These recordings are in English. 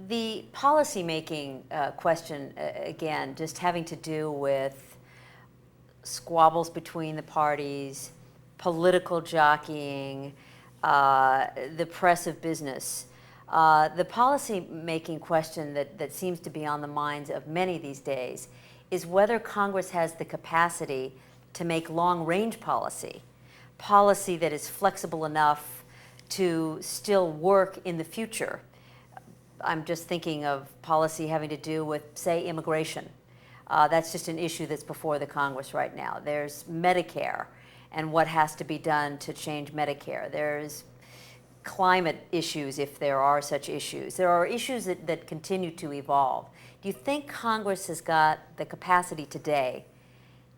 The policy-making question, again, just having to do with squabbles between the parties, political jockeying, the press of business. The policy-making question that seems to be on the minds of many these days is whether Congress has the capacity to make long-range policy that is flexible enough to still work in the future. I'm just thinking of policy having to do with, say, immigration. That's just an issue that's before the Congress right now. There's Medicare and what has to be done to change Medicare. There's climate issues, if there are such issues. There are issues that continue to evolve. Do you think Congress has got the capacity today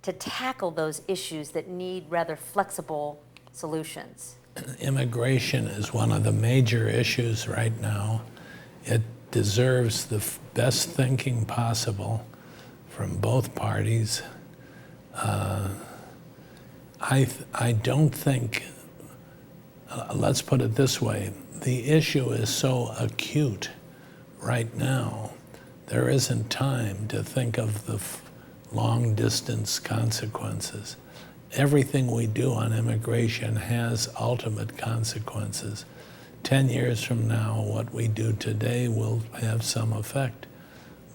to tackle those issues that need rather flexible solutions? Immigration is one of the major issues right now. It deserves the best thinking possible from both parties. I don't think, let's put it this way, the issue is so acute right now, there isn't time to think of the long distance consequences. Everything we do on immigration has ultimate consequences. 10 years from now, what we do today will have some effect.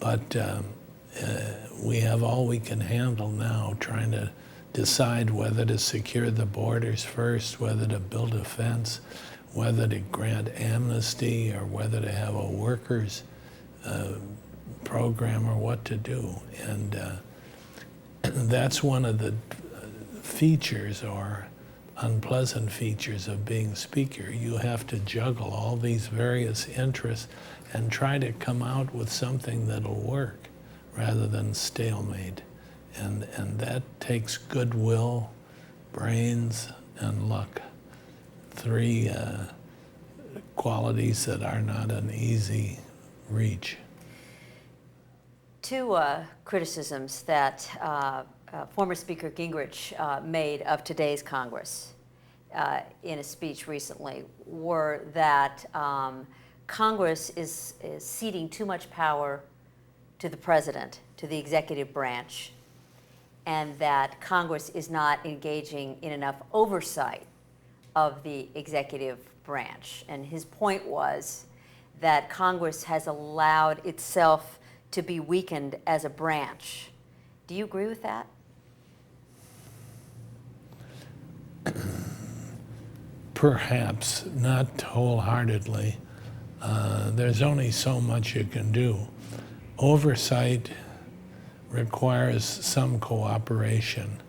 But we have all we can handle now, trying to decide whether to secure the borders first, whether to build a fence, whether to grant amnesty, or whether to have a workers program, or what to do. And that's one of the features, or unpleasant features, of being Speaker. You have to juggle all these various interests and try to come out with something that'll work rather than stalemate. And that takes goodwill, brains, and luck. Three qualities that are not an easy reach. Two criticisms that former Speaker Gingrich made of today's Congress in a speech recently were that Congress is ceding too much power to the president, to the executive branch, and that Congress is not engaging in enough oversight of the executive branch. And his point was that Congress has allowed itself to be weakened as a branch. Do you agree with that? Perhaps, not wholeheartedly. There's only so much you can do. Oversight requires some cooperation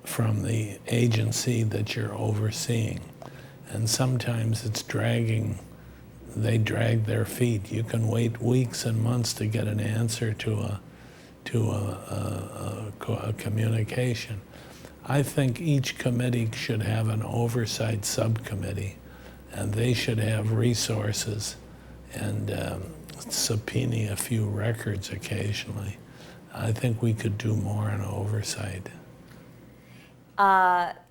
from the agency that you're overseeing. And sometimes it's they drag their feet. You can wait weeks and months to get an answer to a communication. I think each committee should have an oversight subcommittee, and they should have resources and subpoena a few records occasionally. I think we could do more on oversight.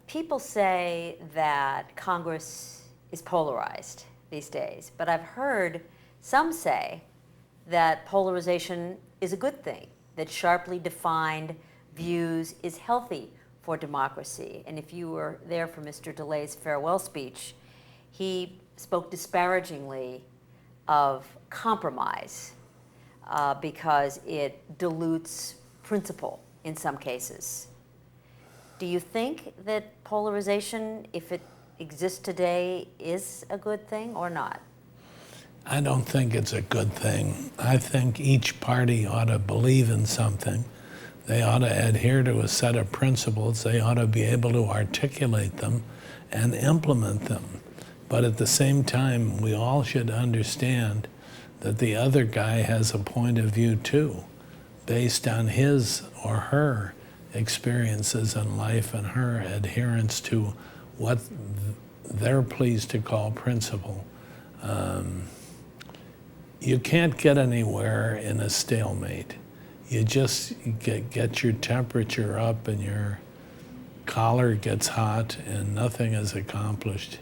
People say that Congress is polarized these days, but I've heard some say that polarization is a good thing, that sharply defined views is healthy for democracy. And if you were there for Mr. DeLay's farewell speech, he spoke disparagingly of compromise because it dilutes principle in some cases. Do you think that polarization, if it exists today, is a good thing or not? I don't think it's a good thing. I think each party ought to believe in something. They ought to adhere to a set of principles. They ought to be able to articulate them and implement them. But at the same time, we all should understand that the other guy has a point of view too, based on his or her experiences in life and her adherence to what they're pleased to call principle. You can't get anywhere in a stalemate. You just get your temperature up and your collar gets hot and nothing is accomplished.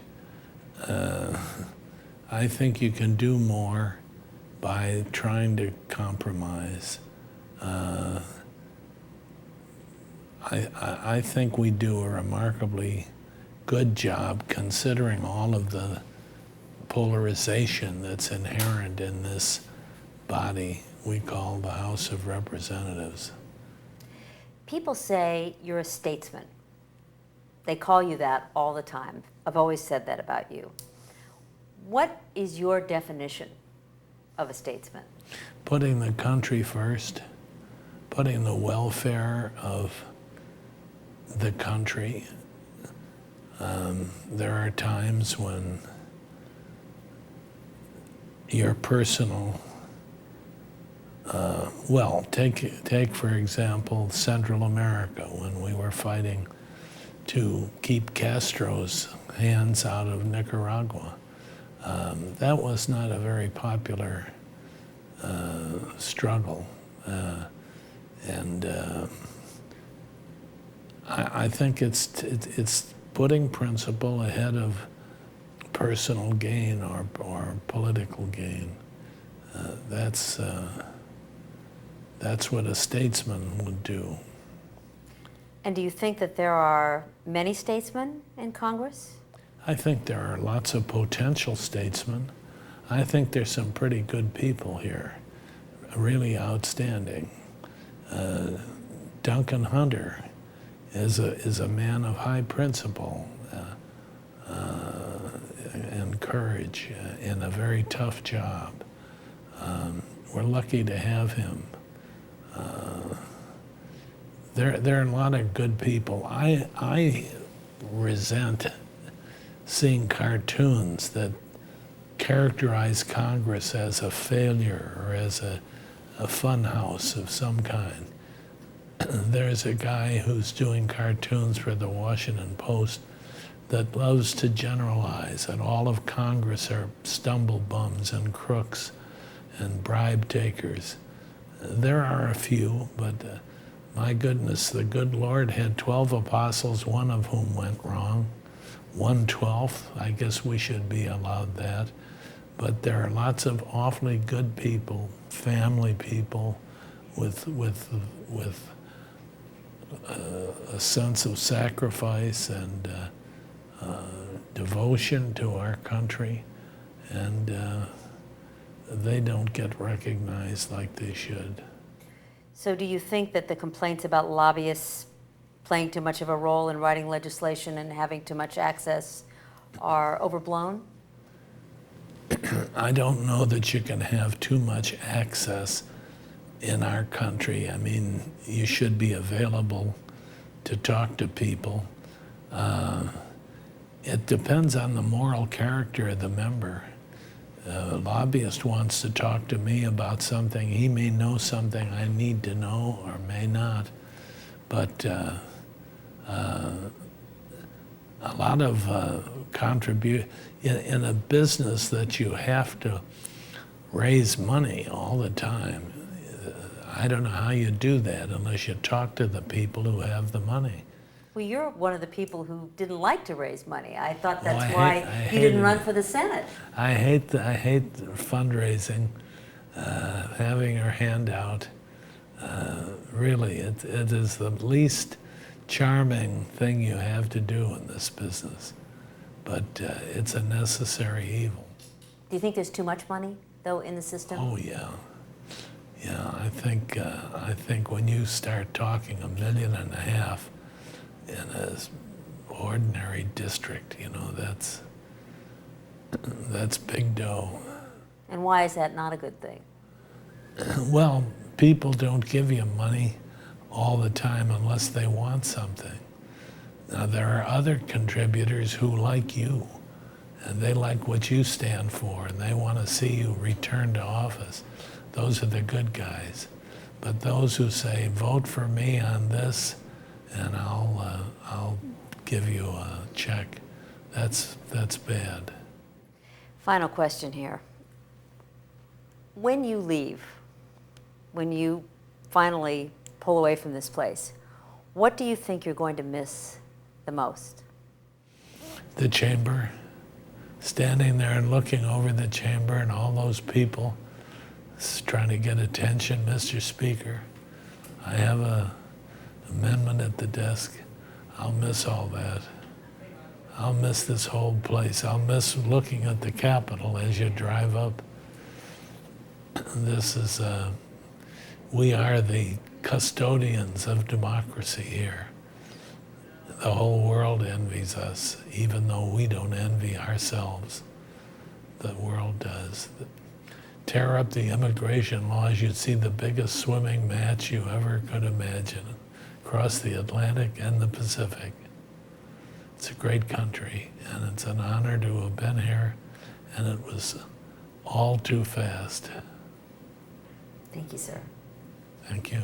I think you can do more by trying to compromise. I think we do a remarkably good job considering all of the polarization that's inherent in this body we call the House of Representatives. People say you're a statesman. They call you that all the time. I've always said that about you. What is your definition of a statesman? Putting the country first, putting the welfare of the country. There are times when your personal, take for example Central America, when we were fighting to keep Castro's hands out of Nicaragua. That was not a very popular struggle. I think it's putting principle ahead of personal gain or political gain. That's what a statesman would do. And do you think that there are many statesmen in Congress? I think there are lots of potential statesmen. I think there's some pretty good people here, really outstanding. Duncan Hunter is a man of high principle and courage in a very tough job. We're lucky to have him. There are a lot of good people. I resent seeing cartoons that characterize Congress as a failure or as a fun house of some kind. There's a guy who's doing cartoons for the Washington Post that loves to generalize that all of Congress are stumblebums and crooks and bribe takers. There are a few, but my goodness, the good Lord had 12 apostles, one of whom went wrong. 1/12, I guess we should be allowed that. But there are lots of awfully good people, family people, with a sense of sacrifice and devotion to our country, and they don't get recognized like they should. So do you think that the complaints about lobbyists playing too much of a role in writing legislation and having too much access are overblown? I don't know that you can have too much access in our country. I mean, you should be available to talk to people. It depends on the moral character of the member. A lobbyist wants to talk to me about something. He may know something I need to know or may not. But a lot of in a business that you have to raise money all the time, I don't know how you do that unless you talk to the people who have the money. Well, you're one of the people who didn't like to raise money. I thought that's Well, why you didn't run for the Senate. I hate fundraising, having your hand out. Really, it is the least charming thing you have to do in this business, but it's a necessary evil. Do you think there's too much money, though, in the system? Oh yeah, yeah. I think when you start talking $1.5 million in an ordinary district, you know, that's big dough. And why is that not a good thing? Well, people don't give you money all the time unless they want something. Now, there are other contributors who like you, and they like what you stand for, and they want to see you return to office. Those are the good guys. But those who say, vote for me on this, and I'll give you a check, that's bad. Final question here. When you leave, when you finally pull away from this place, what do you think you're going to miss the most? The chamber, standing there and looking over the chamber and all those people It's trying to get attention, Mr. Speaker. I have a amendment at the desk. I'll miss all that. I'll miss this whole place. I'll miss looking at the Capitol as you drive up. This is, we are the custodians of democracy here. The whole world envies us, even though we don't envy ourselves. The world does. Tear up the immigration laws, you'd see the biggest swimming match you ever could imagine across the Atlantic and the Pacific. It's a great country, and it's an honor to have been here, and it was all too fast. Thank you, sir. Thank you.